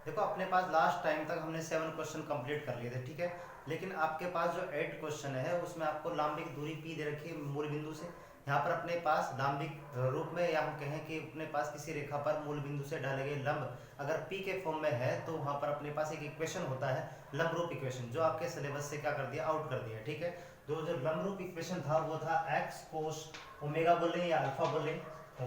देखो अपने पास last time तक हमने 7 क्वेश्चन कंप्लीट कर लिए थे, ठीक है। लेकिन आपके पास जो 8 क्वेश्चन है उसमें आपको लांबिक दूरी पी दे रखी है मूल बिंदु से। यहाँ पर अपने पास लांबिक रूप में, या हम कहें कि अपने पास किसी रेखा पर मूल बिंदु से डाले गए लंब अगर पी के फॉर्म में है तो वहाँ पर अपने पास एक इक्वेशन होता है, लंब रूप इक्वेशन, जो आपके सिलेबस से क्या कर दिया, आउट कर दिया, ठीक है। तो जो लंब रूप इक्वेशन था वो था एक्स कोस ओमेगा बोले या अल्फा बोले,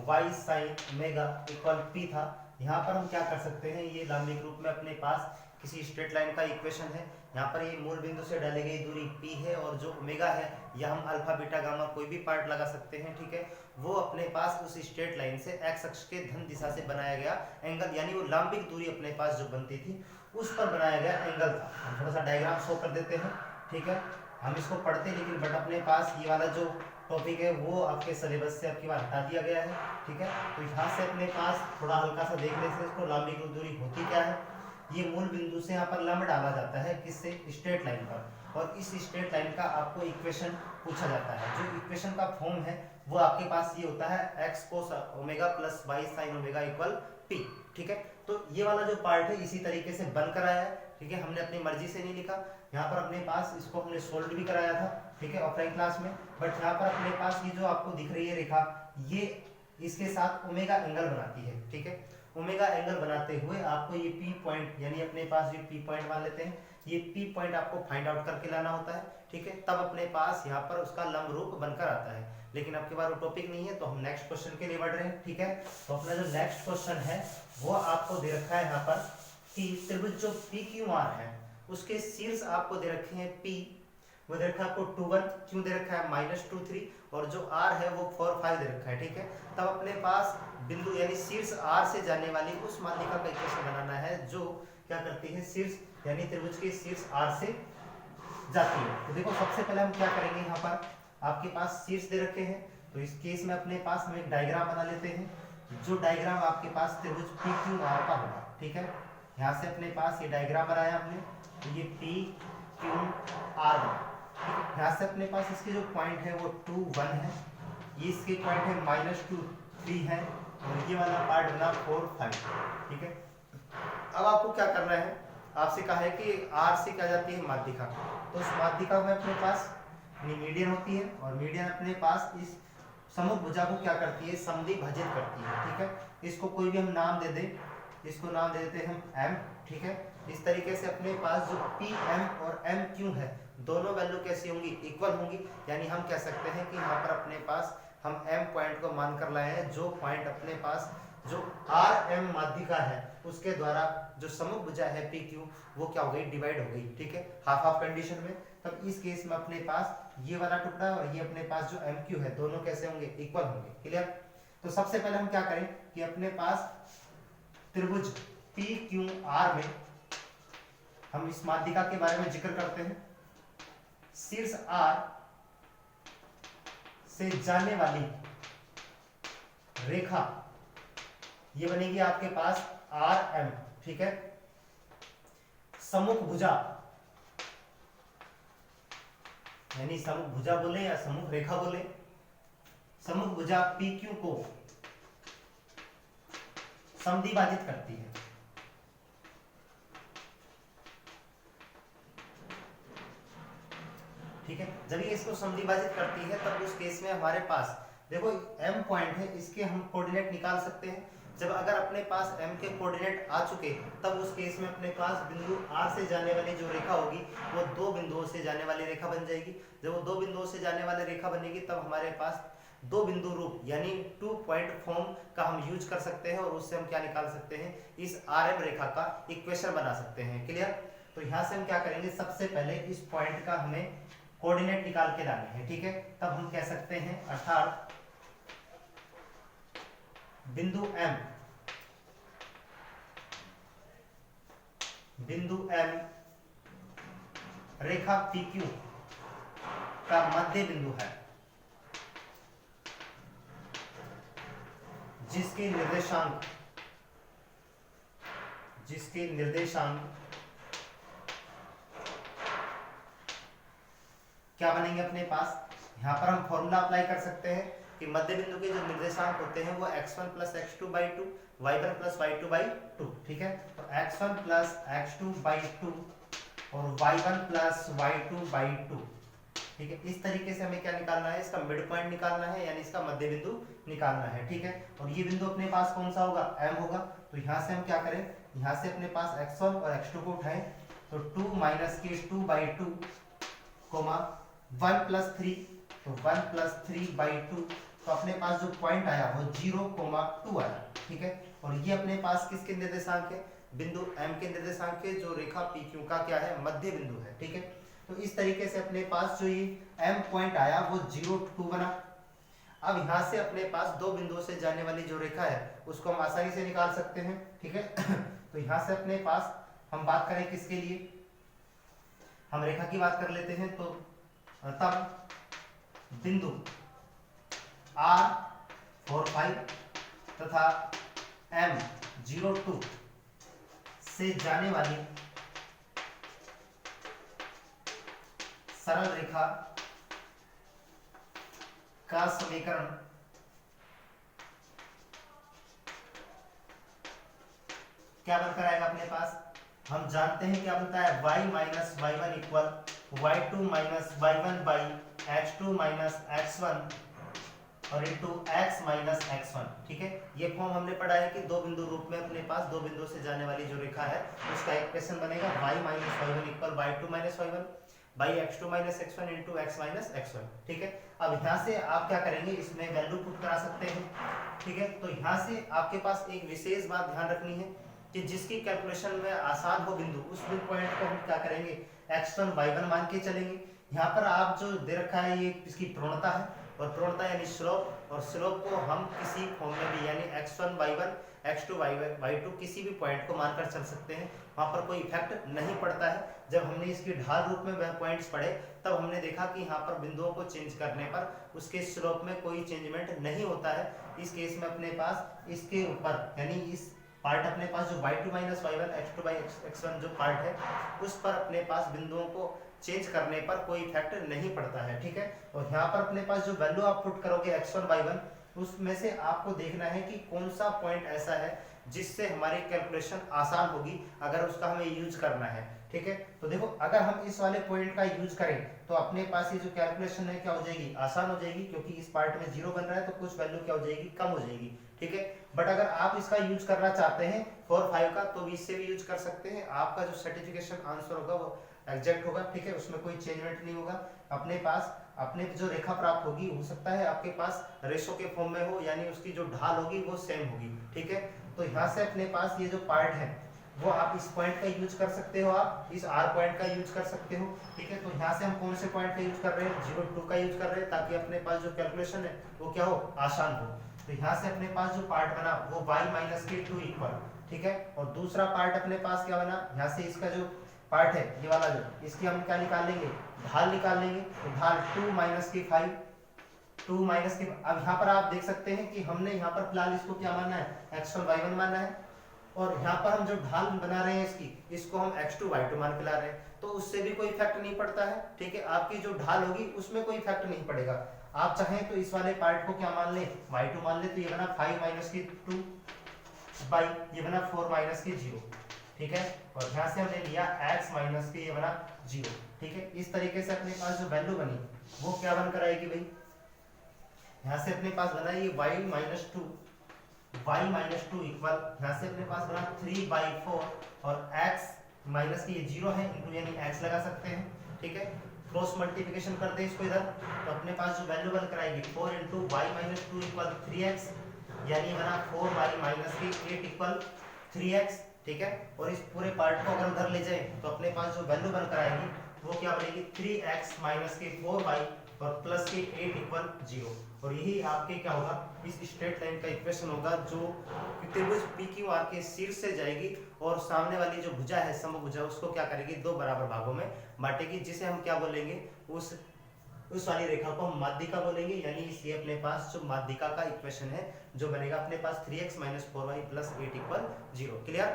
Y sine omega equal P था। यहाँ पर हम क्या कर सकते हैं, ये लांबिक रूप में अपने पास किसी स्ट्रेट लाइन का इक्वेशन है। यहाँ पर ये मूल बिंदु से डाली गई दूरी p है और जो ओमेगा है या हम अल्फा बीटा गामा कोई भी पार्ट लगा सकते हैं, ठीक है। वो अपने पास उस स्ट्रेट लाइन से x अक्ष के धन दिशा से बनाया गया एंगल, यानी वो लांबिक दूरी अपने पास जो बनती थी उस पर बनाया गया एंगल था। हम थोड़ा सा डायग्राम शो कर देते हैं, ठीक है। हम इसको पढ़ते लेकिन बट अपने पास ये वाला जो टॉपिक है वो आपके सिलेबस से आपकी बार हटा दिया गया है, ठीक है। तो यहाँ से अपने पास थोड़ा हल्का सा देख लेते हैं इसको, लांबिक दूरी होती क्या है। ये मूल बिंदु से यहाँ पर लंब डाला जाता है, किससे, स्ट्रेट लाइन पर, और इस स्ट्रेट लाइन का आपको इक्वेशन पूछा जाता है। जो इक्वेशन का फॉर्म है वो आपके पास ये होता है X cos omega plus Y sine omega equal P, ठीक है। तो ये वाला जो पार्ट है इसी तरीके से बन कर आया है, ठीक है। हमने अपनी मर्जी से नहीं लिखा, यहाँ पर अपने पास इसको हमने सोल्व भी कराया था, ठीक है, ऑफलाइन क्लास में। बट यहाँ पर अपने पास ये जो आपको दिख रही है रेखा, ये इसके साथ ओमेगा एंगल बनाती है, ठीक है। ओमेगा एंगल बनाते हुए आपको ये पी पॉइंट, यानी अपने पास ये पी पॉइंट मान लेते हैं, ये पी पॉइंट आपको फाइंड आउट करके लाना होता है, ठीक है। तब अपने पास यहाँ पर उसका लंब रूप बनकर आता है। लेकिन आपके पास वो टॉपिक नहीं है तो हम नेक्स्ट क्वेश्चन के लिए बढ़ रहे हैं, ठीक है। तो अपना जो नेक्स्ट क्वेश्चन है वो आपको दे रखा है यहाँ पर कि त्रिभुज जो पी क्यू आर है उसके शीर्ष आपको दे रखे हैं पी, वो दे रखा है आपको 2 1, क्यों दे रखा है -2 3, और जो r है वो 4 5 दे रखा है, ठीक है। तब अपने पास बिंदु यानी शीर्ष r से जाने वाली उस माध्यिका का इक्वेशन बनाना है जो क्या करती है, शीर्ष यानी त्रिभुज के शीर्ष r से जाती है। तो देखो सबसे पहले हम क्या करेंगे, यहाँ पर आपके पास शीर्ष दे रखे हैं, तो इस केस में अपने पास हम एक डायग्राम बना लेते हैं। जो डायग्राम आपके पास त्रिभुज पी क्यू आर का होगा, ठीक है। यहाँ से अपने पास ये डायग्राम बनाया हमने, तो ये पी क्यू आर बना, यहाँ से अपने पास इसके जो पॉइंट है वो 2 1 है, ये इसके पॉइंट है -2 3 है, और ये वाला पार्ट बना 4 5, ठीक है। अब आपको क्या करना है, आपसे कहा है कि R से क्या जाती है माध्यिका, तो उस माध्यिका में अपने पास मीडियन होती है, और मीडियन अपने पास इस समूह भुजा को क्या करती है, समद्विभाजित करती है, ठीक है। इसको कोई भी हम नाम दे दें, इसको नाम दे देते हैं हम M, ठीक है। इस तरीके से अपने पास जो PM और MQ है दोनों वैल्यू कैसी होंगी, इक्वल होंगी, यानी हम कह सकते हैं कि यहाँ पर अपने पास हम M पॉइंट को मानकर लाए हैं, जो पॉइंट अपने पास जो RM माध्यिका है उसके द्वारा जो समूह भुजा है PQ वो क्या हो गई, डिवाइड हो गई, ठीक है, हाफ हाफ कंडीशन में। तब इस केस में अपने पास ये वाला टुकड़ा और ये अपने पास जो MQ है दोनों कैसे होंगे, इक्वल होंगे, क्लियर। तो सबसे पहले हम क्या करें कि अपने पास त्रिभुज PQR में हम इस माध्यिका के बारे में जिक्र करते हैं। शीर्ष R से जाने वाली रेखा ये बनेगी आपके पास RM, ठीक है। सम्मुख भुजा यानी सम्मुख भुजा बोले या सम्मुख रेखा बोले, सम्मुख भुजा PQ को समद्विभाजित करती है, ठीक है। जब ये इसको समद्विभाजित करती है तब उस केस में हमारे पास देखो M पॉइंट है, इसके हम कोऑर्डिनेट निकाल सकते हैं। जब अगर अपने पास M के कोऑर्डिनेट आ चुके तब उस केस में अपने पास बिंदु R से जाने वाली जो रेखा होगी वो 2 बिंदुओं से जाने वाली रेखा बन जाएगी। जब वो 2 बिंदुओं से जाने वाली रेखा बनेगी तब हमारे पास 2 बिंदु रूप यानी 2 पॉइंट फॉर्म का हम यूज कर सकते हैं, और उससे हम क्या निकाल सकते हैं, इस RM रेखा का इक्वेशन बना सकते हैं, क्लियर। तो यहाँ से हम क्या करेंगे, सबसे पहले इस पॉइंट का हमें कोऑर्डिनेट निकाल के लाने हैं, ठीक है। तब हम कह सकते हैं अर्थात बिंदु M रेखा PQ का मध्य बिंदु है, जिसके निर्देशांक क्या बनेंगे अपने पास, यहां पर हम फॉर्मूला अप्लाई कर सकते हैं। कि मध्य बिंदु के जो निर्देशांक होते हैं वो x1 plus x2 by 2, y1 plus y2 by 2, ठीक है। तो x1 प्लस x2 बाई 2 और y1 प्लस y2 बाई 2, ठीक है। इस तरीके से हमें क्या निकालना है, इसका मिड पॉइंट निकालना है, यानी इसका मध्य बिंदु निकालना है, ठीक है। और ये बिंदु अपने पास कौन सा होगा, m होगा। तो यहाँ से हम क्या करें, यहाँ से अपने पास x1 और x2 को उठाएं, तो 2 माइनस के 2 बाई 2 कोमा 1 प्लस 3, तो 1 प्लस 3 बाई 2, तो अपने पास जो पॉइंट आया वो 0,2 आया, ठीक है। और ये अपने पास किसके निर्देशांक है, बिंदु m के निर्देशांक के, जो रेखा PQ का क्या है, मध्य बिंदु है, ठीक है। तो इस तरीके से अपने पास जो ये m पॉइंट आया वो 0,2 बना। अब यहाँ से अपने पास दो बिंदुओं से जाने वाली जो रेखा है उसको हम आसानी से निकाल सकते हैं, ठीक है। तो यहाँ से अपने पास हम बात करें किसके लिए, हम रेखा की बात कर लेते हैं। तो तब बिंदु R45 तथा M02 से जाने वाली सरल रेखा का समीकरण क्या बनकर आएगा अपने पास, हम जानते हैं क्या बनता है, y minus y1 equal y2 minus y1 by h2 minus x1 और इंटू x माइनस x1, ठीक है। ये फॉर्म हमने पढ़ा है कि दो बिंदु रूप में अपने पास दो बिंदु से जाने वाली जो रेखा है उसका इक्वेशन बनेगा y minus y1 equal y2 minus y1 by x2 minus x1 into x minus x1, ठीक है। अब यहाँ से आप क्या करेंगे, इसमें वैल्यू पुट करा सकते हैं, ठीक है। तो यहाँ से आपके पास एक विशेष बात ध्यान रखनी है कि जिसकी कैलकुलेशन में आसान हो बिंदु, उस बिंदु पॉइंट को हम क्या करेंगे, x1 y1 मान के चलेंगे। यहाँ पर आप जो दे रखा है ये इसकी प्रोणता है, और प्रोणता यानी स्लोप, और स्लोप को हम किसी फॉर्म में भी यानी x1 y1 x2 y2 किसी भी पॉइंट को मानकर चल सकते हैं, वहां पर कोई इफेक्ट नहीं पड़ता है। जब हमने इसकी ढाल रूप में वह पॉइंट्स पढ़े तब हमने देखा कि यहाँ पर बिंदुओं को चेंज करने पर उसके स्लोप में कोई चेंजमेंट नहीं होता है। इस केस में अपने पास इसके ऊपर यानी इस पार्ट अपने पास जो y2 minus y1 x2 by x1 जो पार्ट है उस पर अपने पास बिंदुओं को चेंज करने पर कोई इफेक्ट नहीं पड़ता है, ठीक है। और यहाँ पर अपने पास जो वैल्यू आप पुट करोगे x1 y1, उसमें से आपको देखना है कि कौन सा पॉइंट ऐसा है जिससे हमारी कैलकुलेशन आसान होगी अगर उसका हमें यूज करना है, ठीक है। तो देखो अगर हम इस वाले पॉइंट का यूज करें तो अपने पास ये जो कैलकुलेशन है क्या हो जाएगी, आसान हो जाएगी, क्योंकि इस पार्ट में 0 बन रहा है तो कुछ वैल्यू क्या हो जाएगी, कम हो जाएगी, ठीक है। बट अगर आप इसका यूज करना चाहते हैं 4 5 का तो इससे भी यूज कर सकते हैं। आपका जो सर्टिफिकेशन आंसर होगा वो एग्जैक्ट होगा, ठीक है, उसमें कोई चेंजमेंट नहीं होगा। अपने पास अपने जो रेखा प्राप्त होगी हो सकता है आपके पास रेशो के फॉर्म में हो, यानी उसकी जो ढाल होगी वो सेम होगी, ठीक है। तो यहाँ से अपने पास ये जो पार्ट है वो आप इस पॉइंट का यूज कर सकते हो, आप इस R पॉइंट का यूज कर सकते हो, ठीक है। तो यहाँ से हम कौन से पॉइंट का यूज कर रहे हैं, 0,2 का यूज कर रहे हैं, ताकि अपने पास जो कैलकुलेशन है वो क्या हो, आसान हो। तो यहाँ से अपने पास जो पार्ट बना वो y माइनस के 2 इक्वल, ठीक है। और दूसरा पार्ट अपने पास क्या बना, यहाँ से इसका जो पार्ट है ये वाला जो, इसकी हम क्या निकाल लेंगे, ढाल निकाल लेंगे। तो ढाल 2 माइनस के 5, 2 माइनस के, अब यहाँ पर आप देख सकते हैं कि हमने यहाँ पर फिलहाल इसको क्या मानना है, x1 y1 मानना है, और यहाँ पर हम जो ढाल बना रहे हैं इसकी, इसको हम x2 y2 मान के ला रहे हैं, तो उससे भी कोई इफेक्ट नहीं पड़ता है, ठीक है। आपकी जो ढाल होगी उसमें कोई इफेक्ट नहीं पड़ेगा। आप चाहें तो इस वाले पार्ट को क्या मान ले, y2 मान ले, तो ये बना 5 माइनस के 2 बाई ये बना 4 माइनस के 0, ठीक है। और यहाँ से हमने लिया x माइनस के ये बना 0, ठीक है। इस तरीके से अपने पास जो वैल्यू बनी वो क्या बनकर आएगी भाई, यहाँ से अपने पास बना ये y माइनस 2 इक्वल, यहाँ से अपने पास बना 3/4 और x माइनस की ये 0 है इंटू यानी x लगा सकते हैं, ठीक है। क्रॉस मल्टीप्लिकेशन करते हैं इसको इधर, तो अपने पास जो वैल्यू बनकर आएगी 4 into y minus 2 equal 3x, यानी बना 4y माइनस की 8 इक्वल 3x, ठीक है। और इस पूरे पार्ट को अगर उधर ले जाए तो अपने पास जो वैल्यू बनकर आएगी वो क्या बनेगी, 3x माइनस के 4y और प्लस के 8 इक्वल 0। और यही आपके क्या होगा, इस स्ट्रेट लाइन का इक्वेशन होगा जो त्रिभुज PQR के शीर्ष से जाएगी और सामने वाली जो भुजा है समभुजा उसको क्या करेगी, दो बराबर भागों में बांटेगी, जिसे हम क्या बोलेंगे, उस वाली रेखा को हम माध्यिका बोलेंगे। यानी इसलिए अपने पास जो माध्यिका का इक्वेशन है जो बनेगा अपने पास 3x minus 4y plus 8 equal 0। Clear.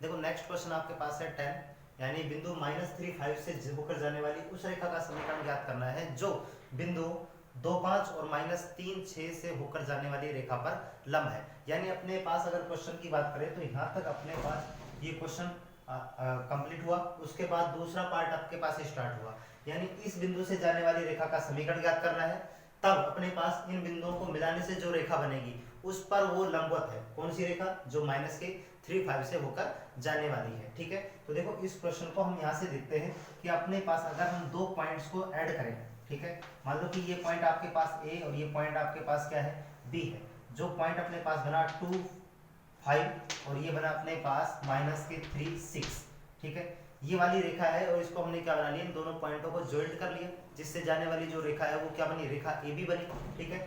देखो नेक्स्ट क्वेश्चन आपके पास है 10, यानी बिंदु -3 5 से होकर जाने वाली उस रेखा का समीकरण ज्ञात करना है जो बिंदु 2 5 और -3 6 से होकर जाने वाली रेखा पर लंब है। यानी अपने पास अगर क्वेश्चन की बात करें तो यहाँ तक अपने पास ये क्वेश्चन कंप्लीट हुआ। उसके बाद दूसरा पार्ट आपके पास स्टार्ट हुआ, यानी इस बिंदु से जाने वाली रेखा का समीकरण ज्ञात करना है। तब अपने पास इन बिंदुओं को मिलाने से जो रेखा बनेगी उस पर वो लंबवत है। कौन सी रेखा? जो -3 5 से होकर जाने वाली है। ठीक है, तो देखो इस क्वेश्चन को हम यहाँ से देखते हैं कि अपने पास अगर हम दो पॉइंट्स को ऐड करें, ठीक है, मान लो कि ये पॉइंट आपके पास ए और ये पॉइंट आपके पास क्या है? बी है। जो पॉइंट अपने पास बना 2 5 और ये बना अपने पास -3 6, ठीक है, ये वाली रेखा है और इसको हमने क्या बना लिया? इन दोनों पॉइंटों को ज्वाइंट कर लिया, जिससे जाने वाली जो रेखा है वो क्या बनी? रेखा ए बी बनी। ठीक है,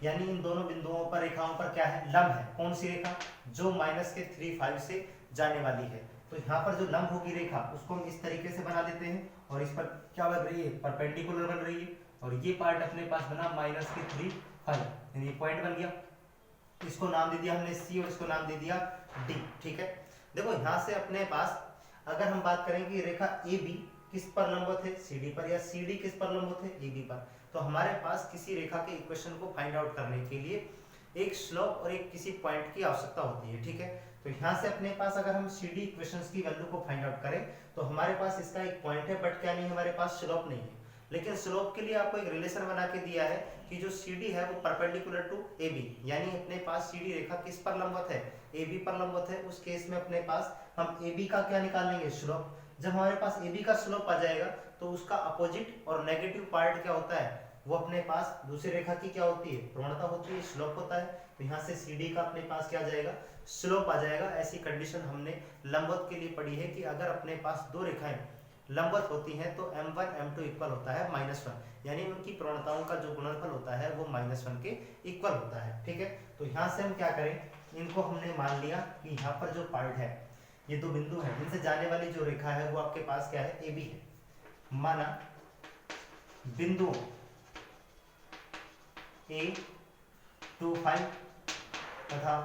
यानी इन दोनों बिंदुओं पर, रेखाओं पर क्या है? लंब है। कौन सी रेखा? जो -3 5 से जाने वाली है। तो यहाँ पर जो लंब होगी रेखा उसको हम इस तरीके से बना देते हैं और इस पर क्या बन रही है? परपेंडिकुलर बन रही है। और ये पार्ट अपने पास बना -3 5, यानी ये पॉइंट बन गया। इसको नाम दे दिया हमने सी और इसको नाम दे दिया डी। ठीक है, देखो यहाँ से अपने पास अगर हम बात करें कि रेखा ए बी किस पर लंबवत है? सी डी पर, या सी डी किस पर लंबवत है? ए बी पर। तो हमारे पास किसी रेखा के इक्वेशन को फाइंड आउट करने के लिए एक स्लोप और एक किसी पॉइंट की आवश्यकता होती है। ठीक है, तो यहाँ से अपने पास अगर हम सी डी इक्वेशंस की वैल्यू को फाइंड आउट करें तो हमारे पास इसका एक पॉइंट है, बट क्या नहीं है? हमारे पास स्लोप नहीं है। लेकिन स्लोप के लिए आपको एक रिलेशन बना के दिया है कि जो सी डी है वो परपेंडिकुलर टू ए बी, यानी अपने पास सी डी रेखा किस पर लंबवत है? ए बी पर लंबवत है। उस केस में अपने पास हम ए बी का क्या निकाल लेंगे? स्लोप। जब हमारे पास ए बी का स्लोप आ जाएगा तो उसका अपोजिट और नेगेटिव पार्ट क्या होता है? वो अपने पास दूसरी रेखा की क्या होती है? प्रवणता होती है, स्लोप होता है। तो यहाँ से सी डी का अपने पास क्या आ जाएगा? स्लोप आ जाएगा। ऐसी कंडीशन हमने लंबवत के लिए पढ़ी है कि अगर अपने पास दो रेखाएं लंबवत होती हैं तो m1 m2 इक्वल होता है -1, यानी उनकी प्रवणताओं का जो गुणनफल होता है वो -1 के इक्वल होता है। ठीक है, तो यहाँ से हम क्या करें? इनको हमने मान लिया कि यहाँ पर जो पार्ट है, ये दो बिंदु हैं, इनसे जाने वाली जो रेखा है वो आपके पास क्या है? ए बी है। माना बिंदु ए 2 5 तथा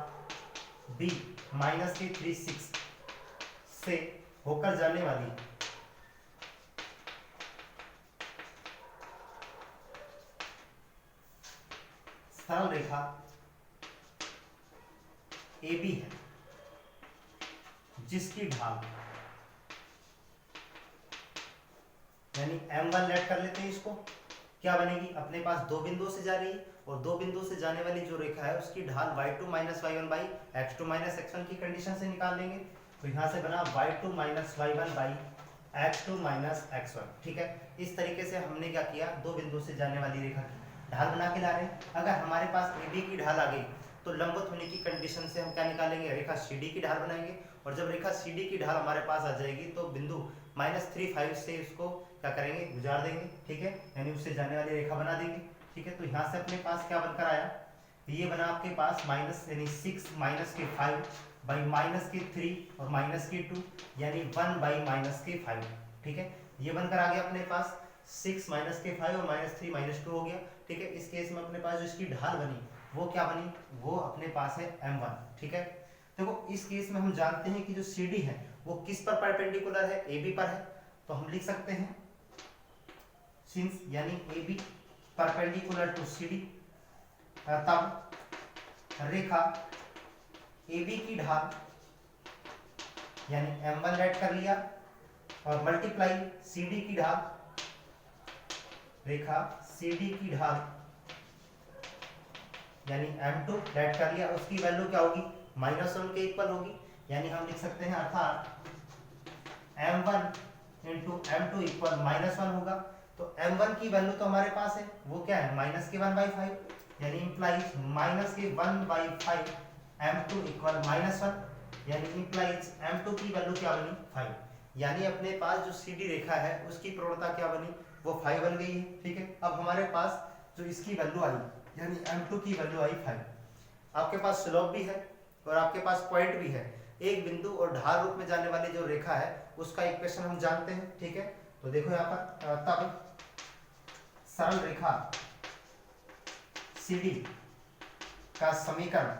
बी -3 6 से होकर जाने वाली सरल रेखा ए बी है, जिसकी ढाल, यानी m1 लेट कर लेते हैं इसको, क्या बनेगी? अपने पास दो बिंदुओं से जा रही है और दो बिंदुओं से जाने वाली जो रेखा है उसकी ढाल y2 - y1 by x2 - x1 की कंडीशन से निकाल लेंगे। तो यहाँ से बना y2 - y1 by x2 - x1। ठीक है, इस तरीके से हमने क्या किया? दो बिंदुओं से जाने वाली रेखा की ढाल बना के ला रहे हैं। अगर हमारे पास ए बी की ढाल आ गई तो लंबवत होने की कंडीशन से हम क्या निकालेंगे? रेखा सी डी की ढाल बनाएंगे। और जब रेखा सी डी की ढाल हमारे पास आ जाएगी तो बिंदु -3 5 से इसको क्या करेंगे? गुजार देंगे। ठीक है, यानी उससे जाने वाली रेखा बना देंगे। ठीक है, तो यहाँ से अपने पास क्या बनकर आया? ये बना आपके पास यानी 6 - 5 बाई -3 और -2, यानी 1 बाई -5। ठीक है, ये बनकर आ गया अपने पास 6 - 5 और -3 -2 हो गया। ठीक है, इस केस में अपने पास जो इसकी ढाल बनी वो क्या बनी? वो अपने पास है m1। ठीक है, देखो इस केस में हम जानते हैं कि जो सी डी है वो किस पर परपेंडिकुलर है? ए बी पर है। तो हम लिख सकते हैं सिंस, यानी A B perpendicular to C D, तब रेखा ए बी की ढाल, यानी m1 लेट कर लिया और मल्टीप्लाई सी डी की ढाल, रेखा सी डी की ढाल यानी m2 लेट कर लिया, उसकी वैल्यू क्या होगी? -1 के इक्वल होगी। यानी हम लिख सकते हैं अर्थात m1 इंटू m2 इक्वल -1 होगा। तो m1 की वैल्यू तो हमारे पास है, वो क्या है? -1/5, यानी इंप्लाइज -1/5 m2 इक्वल -1, यानी इंप्लाइज m2 की वैल्यू क्या बनी? 5। यानी अपने पास जो सी डी रेखा है उसकी प्रवणता क्या बनी? वो 5 बन गई है। ठीक है, अब हमारे पास जो इसकी वैल्यू आई यानी m2 की वैल्यू आई 5। आपके पास स्लोप भी है और आपके पास पॉइंट भी है। एक बिंदु और ढाल रूप में जाने वाली जो रेखा है उसका इक्वेशन हम जानते हैं। ठीक है, तो देखो यहाँ पर तब सरल रेखा सी डी का समीकरण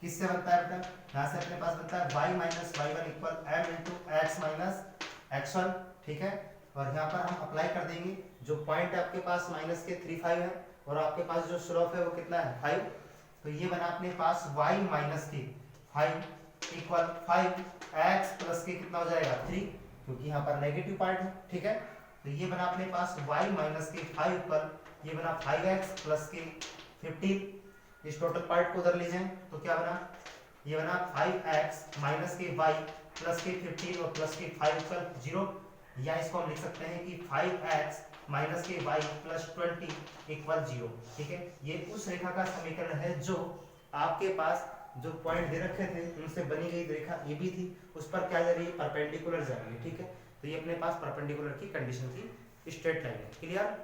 किससे बनता है? बेटा यहाँ से अपने पास बनता है y - y1 equal m into x - x1। ठीक है, और यहाँ पर हम अप्लाई कर देंगे। जो पॉइंट आपके पास माइनस के 3,5 है और आपके पास जो स्लोप है वो कितना है 5, तो ये बना अपने पास y माइनस के 5 इक्वल 5x प्लस के कितना हो जाएगा 3, क्योंकि यहाँ पर नेगेटिव पार्ट है, ठीक है। तो ये बना अपने पास y माइनस के 5 इक्वल ये बना 5x प्लस के 15। इस टोटल पार्ट को उधर ले जाएं तो क्या बना, ये बना 5x माइनस के y प्लस के 15 और प्लस के 5 इक्वल 0, या इसको हम लिख सकते हैं कि 5x माइनस के y प्लस 20 इक्वल 0, ठीक है। ये उस रेखा का समीकरण है जो आपके पास जो पॉइंट दे रखे थे उनसे बनी गई रेखा ए बी थी, उस पर क्या जा रही है, परपेंडिकुलर जा रही है, ठीक है। तो ये अपने पास परपेंडिकुलर की कंडीशन की स्ट्रेट लाइन है, क्लियर।